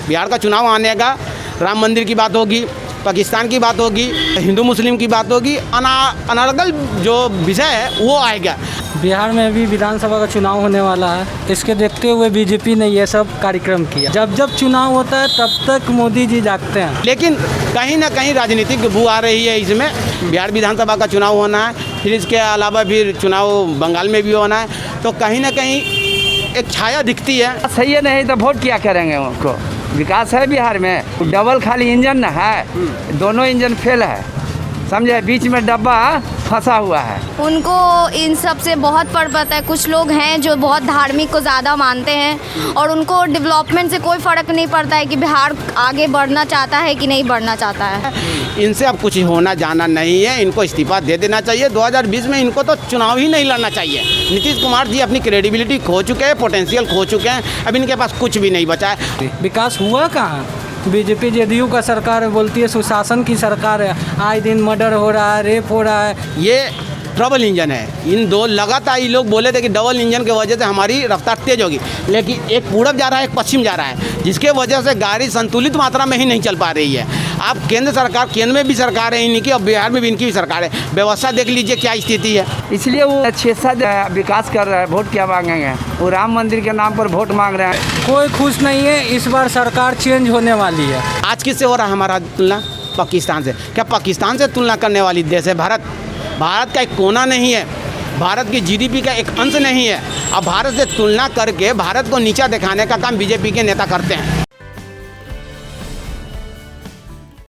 बिहार का चुनाव आने का, राम मंदिर की बात होगी, पाकिस्तान की बात होगी, हिंदू मुस्लिम की बात होगी, अनर्गल जो विषय है वो आएगा। बिहार में भी विधानसभा का चुनाव होने वाला है, इसके देखते हुए बीजेपी ने ये सब कार्यक्रम किया। जब जब चुनाव होता है तब तक मोदी जी जागते हैं, लेकिन कहीं ना कहीं राजनीतिक बू आ रही है इसमें। बिहार विधानसभा का चुनाव होना है, फिर इसके अलावा फिर चुनाव बंगाल में भी होना है, तो कहीं ना कहीं एक छाया दिखती है। सही है, नहीं तो वोट क्या करेंगे उनको। विकास है बिहार में, डबल खाली इंजन न है, दोनों इंजन फेल है, समझे, बीच में डब्बा फंसा हुआ है। उनको इन सब से बहुत फर्क पड़ता है। कुछ लोग हैं जो बहुत धार्मिक को ज़्यादा मानते हैं और उनको डेवलपमेंट से कोई फ़र्क नहीं पड़ता है कि बिहार आगे बढ़ना चाहता है कि नहीं बढ़ना चाहता है। इनसे अब कुछ होना जाना नहीं है, इनको इस्तीफा दे देना चाहिए। 2020 में इनको तो चुनाव ही नहीं लड़ना चाहिए। नीतीश कुमार जी अपनी क्रेडिबिलिटी खो चुके हैं, पोटेंशियल खो चुके हैं, अब इनके पास कुछ भी नहीं बचा है। विकास हुआ कहाँ। बीजेपी जेडीयू का सरकार बोलती है सुशासन की सरकार है, आए दिन मर्डर हो रहा है, रेप हो रहा है। ये ट्रबल इंजन है। इन दो लगातार ये लोग बोले थे कि डबल इंजन की वजह से हमारी रफ्तार तेज होगी, लेकिन एक पूरब जा रहा है, एक पश्चिम जा रहा है, जिसके वजह से गाड़ी संतुलित मात्रा में ही नहीं चल पा रही है। आप केंद्र में भी सरकार है इनकी और बिहार में भी इनकी भी सरकार है। व्यवस्था देख लीजिए क्या स्थिति है। इसलिए वो 6-7 विकास कर रहा है। वोट क्या मांगेंगे, वो राम मंदिर के नाम पर वोट मांग रहे हैं। कोई खुश नहीं है, इस बार सरकार चेंज होने वाली है। आज किससे हो रहा है हमारा तुलना? पाकिस्तान से। क्या पाकिस्तान से तुलना करने वाली देश है भारत? भारत का एक कोना नहीं है, भारत की जीडीपी का एक अंश नहीं है। अब भारत से तुलना करके भारत को नीचा दिखाने का काम बीजेपी के नेता करते हैं।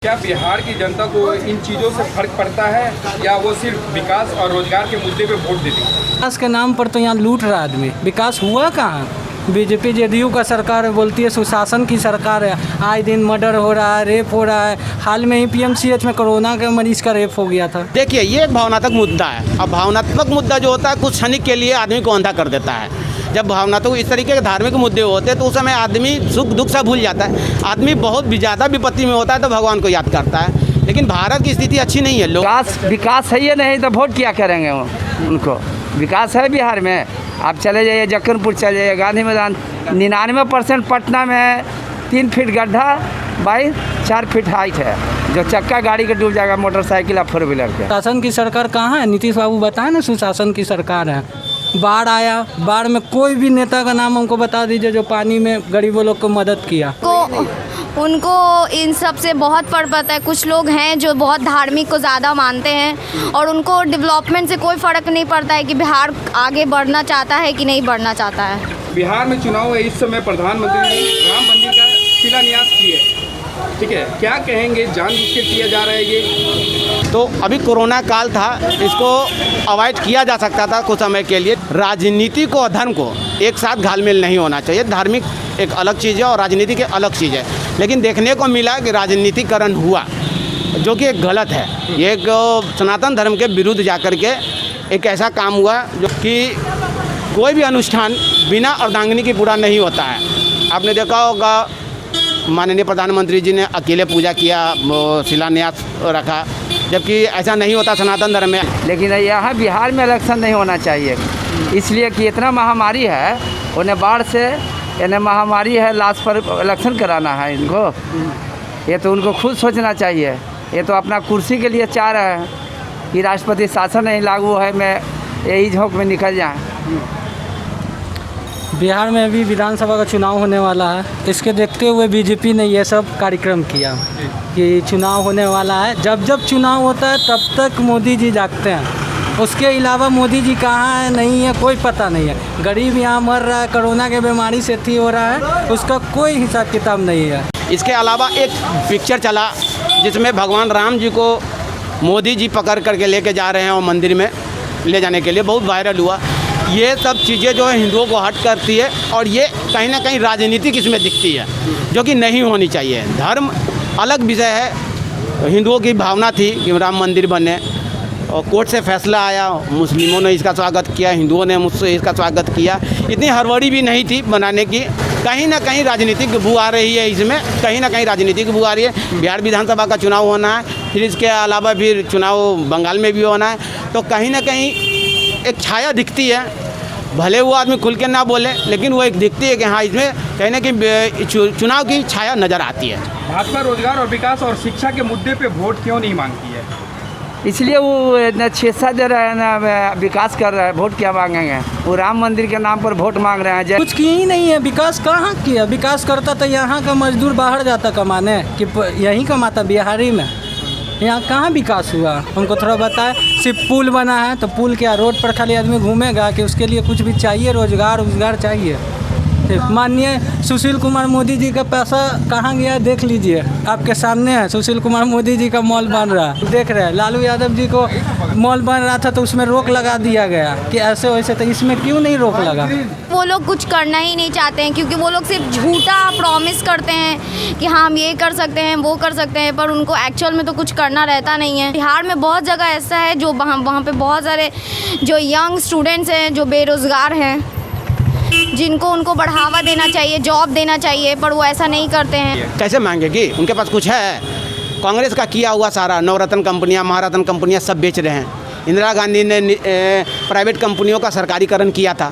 क्या बिहार की जनता को इन चीज़ों से फर्क पड़ता है या वो सिर्फ विकास और रोजगार के मुद्दे पे वोट देती है? विकास के नाम पर तो यहाँ लूट रहा आदमी। विकास हुआ कहाँ। बीजेपी जेडीयू का सरकार बोलती है सुशासन की सरकार है, आए दिन मर्डर हो रहा है, रेप हो रहा है। हाल में ही पीएमसीएच में कोरोना के मरीज का रेप हो गया था। देखिए, ये एक भावनात्मक मुद्दा है। अब भावनात्मक मुद्दा जो होता है कुछ क्षणिक के लिए आदमी को अंधा कर देता है। जब भावनात्मक इस तरीके के धार्मिक मुद्दे होते हैं तो उस समय आदमी सुख दुख से भूल जाता है। आदमी बहुत भी ज़्यादा विपत्ति में होता है तो भगवान को याद करता है। लेकिन भारत की स्थिति अच्छी नहीं है। लोग विकास सही है, नहीं तो वोट क्या करेंगे उनको। विकास है बिहार में, आप चले जाइए जक्कनपुर, चले जाइए गांधी मैदान, 99% पटना में 3 फीट गड्ढा बाई 4 फीट हाइट है, जो चक्का गाड़ी के डूब जाएगा, मोटरसाइकिल या 4 व्हीलर के। शासन की सरकार कहाँ है? नीतीश बाबू बताए ना सुशासन की सरकार है। बाढ़ आया, बाढ़ में कोई भी नेता का नाम हमको बता दीजिए जो पानी में गरीबों लोग को मदद किया। उनको इन सब से बहुत फर्क पड़ता है। कुछ लोग हैं जो बहुत धार्मिक को ज़्यादा मानते हैं और उनको डेवलपमेंट से कोई फ़र्क नहीं पड़ता है कि बिहार आगे बढ़ना चाहता है कि नहीं बढ़ना चाहता है। बिहार में चुनाव है, इस समय प्रधानमंत्री ने राम मंदिर का शिलान्यास किया है, ठीक है, क्या कहेंगे? जानबूझ के किया जा रहा है ये? तो अभी कोरोना काल था, इसको अवॉइड किया जा सकता था कुछ समय के लिए। राजनीति को और धर्म को एक साथ घालमेल नहीं होना चाहिए। धार्मिक एक अलग चीज़ है और राजनीति की अलग चीज़ है। लेकिन देखने को मिला कि राजनीतिकरण हुआ, जो कि एक गलत है। ये एक सनातन धर्म के विरुद्ध जाकर के एक ऐसा काम हुआ जो कि कोई भी अनुष्ठान बिना अर्धांगिनी की पूरा नहीं होता है। आपने देखा होगा माननीय प्रधानमंत्री जी ने अकेले पूजा किया, शिलान्यास रखा, जबकि ऐसा नहीं होता सनातन धर्म में। लेकिन यहाँ बिहार में इलेक्शन नहीं होना चाहिए, इसलिए कि इतना महामारी है, उन्हें बाढ़ से इन्हें महामारी है, लास्ट पर इलेक्शन कराना है इनको। ये तो उनको खुद सोचना चाहिए। ये तो अपना कुर्सी के लिए चाह रहे हैं कि राष्ट्रपति शासन नहीं लागू है, मैं यही झोंक में निकल जाए। बिहार में भी विधानसभा का चुनाव होने वाला है, इसके देखते हुए बीजेपी ने ये सब कार्यक्रम किया कि चुनाव होने वाला है। जब जब चुनाव होता है तब तक मोदी जी जागते हैं। उसके अलावा मोदी जी कहाँ है नहीं है कोई पता नहीं है। गरीब यहाँ मर रहा है, कोरोना के बीमारी से थी हो रहा है, उसका कोई हिसाब किताब नहीं है। इसके अलावा एक पिक्चर चला जिसमें भगवान राम जी को मोदी जी पकड़ करके लेके जा रहे हैं और मंदिर में ले जाने के लिए बहुत वायरल हुआ। ये सब चीज़ें जो है हिंदुओं को हट करती है और ये कहीं ना कहीं राजनीतिक इसमें दिखती है, जो कि नहीं होनी चाहिए। धर्म अलग विषय है। हिंदुओं की भावना थी कि राम मंदिर बने और कोर्ट से फैसला आया, मुस्लिमों ने इसका स्वागत किया, हिंदुओं ने मुझसे इसका स्वागत किया। इतनी हड़बड़ी भी नहीं थी बनाने की। कहीं ना कहीं राजनीतिक बू आ रही है इसमें, कहीं ना कहीं राजनीतिक बू आ रही है। बिहार विधानसभा का चुनाव होना है, फिर इसके अलावा फिर चुनाव बंगाल में भी होना है, तो कहीं ना कहीं एक छाया दिखती है। भले वो आदमी खुल के ना बोले, लेकिन वो एक दिखती है कि हाँ इसमें कहीं ना कहीं चुनाव की छाया नज़र आती है। भाजपा रोजगार और विकास और शिक्षा के मुद्दे पे वोट क्यों नहीं मांगती है? इसलिए वो न छेसा दे रहे हैं ना विकास कर रहे हैं, वोट क्या मांगेंगे? वो राम मंदिर के नाम पर वोट मांग रहे हैं। कुछ किए ही नहीं है, विकास कहाँ किया? विकास करता तो यहाँ का मजदूर बाहर जाता कमाने, कि यहीं कमाता बिहारी में। यहाँ कहाँ विकास हुआ? हमको थोड़ा बताए। सिर्फ पुल बना है तो पुल क्या, रोड पर खाली आदमी घूमेगा कि उसके लिए कुछ भी चाहिए? रोजगार चाहिए। माननीय सुशील कुमार मोदी जी का पैसा कहाँ गया देख लीजिए, आपके सामने है। सुशील कुमार मोदी जी का मॉल बन रहा है, देख रहे हैं। लालू यादव जी को मॉल बन रहा था तो उसमें रोक लगा दिया गया कि ऐसे वैसे, तो इसमें क्यों नहीं रोक लगा? वो लोग कुछ करना ही नहीं चाहते हैं, क्योंकि वो लोग सिर्फ झूठा प्रॉमिस करते हैं कि हाँ हम ये कर सकते हैं, वो कर सकते हैं, पर उनको एक्चुअल में तो कुछ करना रहता नहीं है। बिहार में बहुत जगह ऐसा है जो वहाँ पे बहुत सारे जो यंग स्टूडेंट्स हैं जो बेरोज़गार हैं, जिनको उनको बढ़ावा देना चाहिए, जॉब देना चाहिए, पर वो ऐसा नहीं करते हैं। कैसे मांगेगी? उनके पास कुछ है? कांग्रेस का किया हुआ सारा नवरत्न कंपनियां, महारत्न कंपनियां सब बेच रहे हैं। इंदिरा गांधी ने प्राइवेट कंपनियों का सरकारीकरण किया था।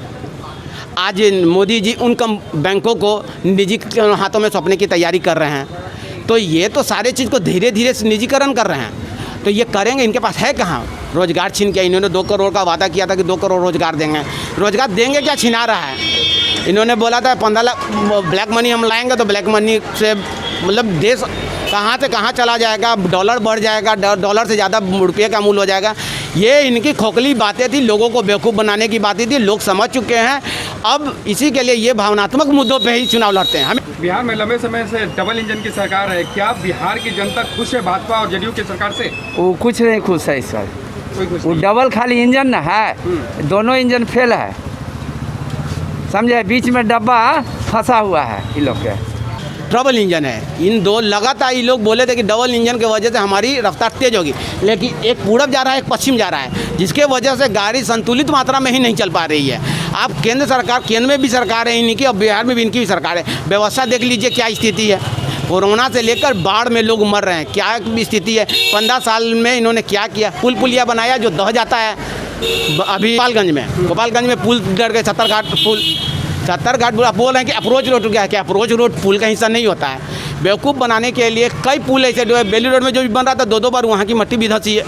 आज मोदी जी उन बैंकों को निजी हाथों में सौंपने की तैयारी कर रहे हैं। तो ये तो सारे चीज़ को धीरे धीरे निजीकरण कर रहे हैं। तो ये करेंगे, इनके पास है कहाँ? रोज़गार छीन के इन्होंने 2 करोड़ का वादा किया था कि 2 करोड़ रोज़गार देंगे। रोज़गार देंगे क्या, छिना रहा है। इन्होंने बोला था 15 लाख ब्लैक मनी हम लाएंगे, तो ब्लैक मनी से मतलब देश कहाँ से कहाँ चला जाएगा, डॉलर बढ़ जाएगा, डॉलर से ज़्यादा रुपये का मूल्य हो जाएगा। ये इनकी खोखली बातें थी, लोगों को बेवकूफ़ बनाने की बातें थी। लोग समझ चुके हैं। अब इसी के लिए ये भावनात्मक मुद्दों पे ही चुनाव लड़ते हैं। हमें बिहार में लंबे समय से डबल इंजन की सरकार है, क्या बिहार की जनता खुश है भाजपा और जदयू की सरकार से? वो कुछ नहीं खुश है इस बार। कोई खुश वो नहीं। डबल खाली इंजन न है, दोनों इंजन फेल है, समझे? बीच में डब्बा फंसा हुआ है इन लोग के। डबल इंजन है इन दो। लगातार ये लोग बोले थे कि डबल इंजन की वजह से हमारी रफ्तार तेज होगी, लेकिन एक पूरब जा रहा है, एक पश्चिम जा रहा है, जिसके वजह से गाड़ी संतुलित मात्रा में ही नहीं चल पा रही है। आप केंद्र में भी सरकार है इनकी और बिहार में भी इनकी भी सरकार है। व्यवस्था देख लीजिए क्या स्थिति है। कोरोना से लेकर बाढ़ में लोग मर रहे हैं, क्या स्थिति है। 15 साल में इन्होंने क्या किया? पुलिया बनाया जो दह जाता है। अभी गोपालगंज में पुल डर गए, 70 घाट बोल रहे हैं कि अप्रोच रोड गया। क्या अप्रोच रोड पुल का हिस्सा नहीं होता है? बेवकूफ़ बनाने के लिए कई पुल ऐसे जो है, बेली रोड में जो भी बन रहा था 2 बार वहाँ की मट्टी भी धंसी है।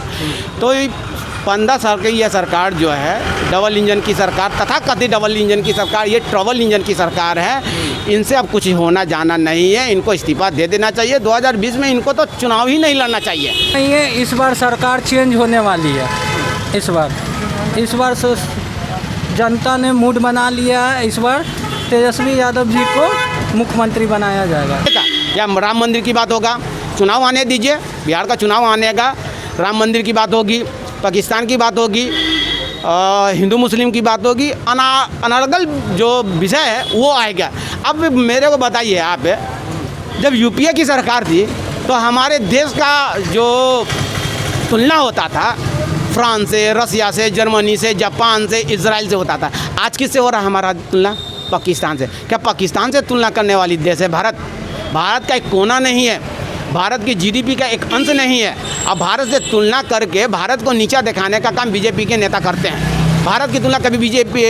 तो 15 साल की यह सरकार जो है डबल इंजन की सरकार, तथाकथित डबल इंजन की सरकार, ये ट्रबल इंजन की सरकार है। इनसे अब कुछ होना जाना नहीं है, इनको इस्तीफा दे देना चाहिए। 2020 में इनको तो चुनाव ही नहीं लड़ना चाहिए। नहीं है, इस बार सरकार चेंज होने वाली है। इस बार से जनता ने मूड बना लिया है। इस बार तेजस्वी यादव जी को मुख्यमंत्री बनाया जाएगा। या राम मंदिर की बात होगा, चुनाव आने दीजिए, बिहार का चुनाव आनेगा, राम मंदिर की बात होगी, पाकिस्तान की बात होगी, हिंदू मुस्लिम की बात होगी, अनर्गल जो विषय है वो आएगा। अब मेरे को बताइए आप, जब यूपीए की सरकार थी तो हमारे देश का जो तुलना होता था फ्रांस से, रसिया से, जर्मनी से, जापान से, इजराइल से होता था। आज किससे हो रहा है हमारा तुलना? पाकिस्तान से। क्या पाकिस्तान से तुलना करने वाली देश है भारत? भारत का एक कोना नहीं है, भारत की जीडीपी का एक अंश नहीं है। अब भारत से तुलना करके भारत को नीचा दिखाने का काम बीजेपी के नेता करते हैं। भारत की तुलना कभी बीजेपी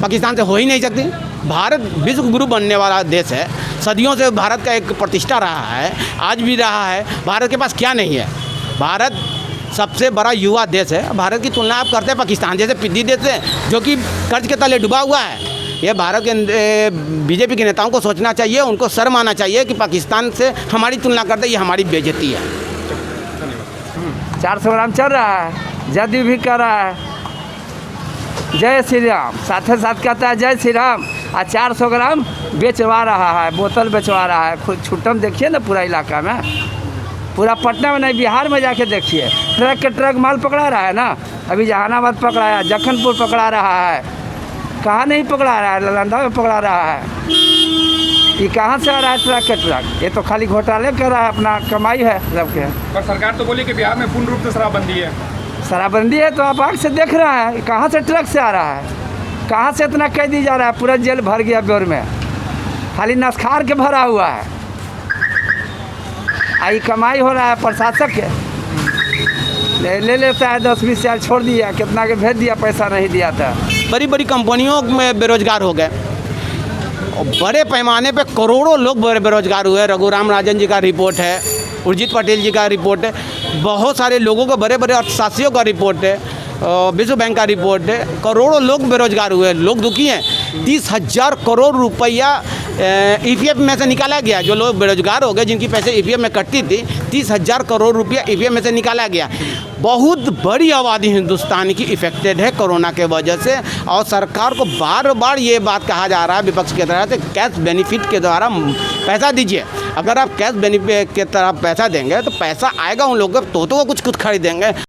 पाकिस्तान से हो ही नहीं सकती। भारत विश्व गुरु बनने वाला देश है। सदियों से भारत का एक प्रतिष्ठा रहा है, आज भी रहा है। भारत के पास क्या नहीं है? भारत सबसे बड़ा युवा देश है। भारत की तुलना आप करते हैं पाकिस्तान जैसे पिद्दी देश से, जो कि कर्ज के तले डूबा हुआ है। ये भारत के बीजेपी के नेताओं को सोचना चाहिए, उनको शर्म आना चाहिए कि पाकिस्तान से हमारी तुलना करते, ये हमारी बेइज्जती है। 400 ग्राम चल रहा है, जदयू भी कर रहा है जय श्री राम, साथ साथ कहता है जय श्री राम, और 400 ग्राम बेचवा रहा है, बोतल बेचवा रहा है। खुद छुट्टम देखिए ना पूरा इलाका में, पूरा पटना में नहीं बिहार में जाके देखिए, ट्रक के ट्रक माल पकड़ा रहा है ना। अभी जहानाबाद पकड़ाया, जखनपुर पकड़ा रहा है, कहाँ नहीं पकड़ा रहा है? नालंदा में पकड़ा रहा है। ये कहाँ से आ रहा है ट्रक के ट्रक? ये तो खाली घोटाले कर रहा है, अपना कमाई है सबके। पर सरकार तो बोली कि बिहार में पूर्ण रूप से शराबबंदी है। शराबबंदी है तो आप आँख से देख रहे हैं, कहाँ से ट्रक से आ रहा है, कहाँ से इतना कैदी जा रहा है? पूरा जेल भर गया ब्योर में, खाली नस्खार के भरा हुआ है। आई कमाई हो रहा है प्रशासक के, ले लेता है 10-20 हज़ार छोड़ दिया, कितना के भेज दिया, पैसा नहीं दिया था। बड़ी बड़ी कंपनियों में बेरोजगार हो गए। और बड़े पैमाने पे करोड़ों लोग बेरोजगार हुए। रघुराम राजन जी का रिपोर्ट है, उर्जित पटेल जी का रिपोर्ट है, बहुत सारे लोगों को, बड़े बड़े अर्थशास्त्रियों का रिपोर्ट है, विश्व बैंक का रिपोर्ट है। करोड़ों लोग बेरोजगार हुए, लोग दुखी हैं। 30,000 करोड़ रुपया EPF में से निकाला गया। जो लोग बेरोजगार हो गए, जिनकी पैसे EPF में कटती थी, 30,000 करोड़ रुपया EPF में से निकाला गया। बहुत बड़ी आबादी हिंदुस्तान की इफेक्टेड है कोरोना के वजह से। और सरकार को बार बार ये बात कहा जा रहा है विपक्ष की तरफ से, कैश बेनिफिट के द्वारा पैसा दीजिए। अगर आप कैश बेनिफिट के तरफ पैसा देंगे तो पैसा आएगा उन लोगों को, तो वो कुछ खरीदेंगे।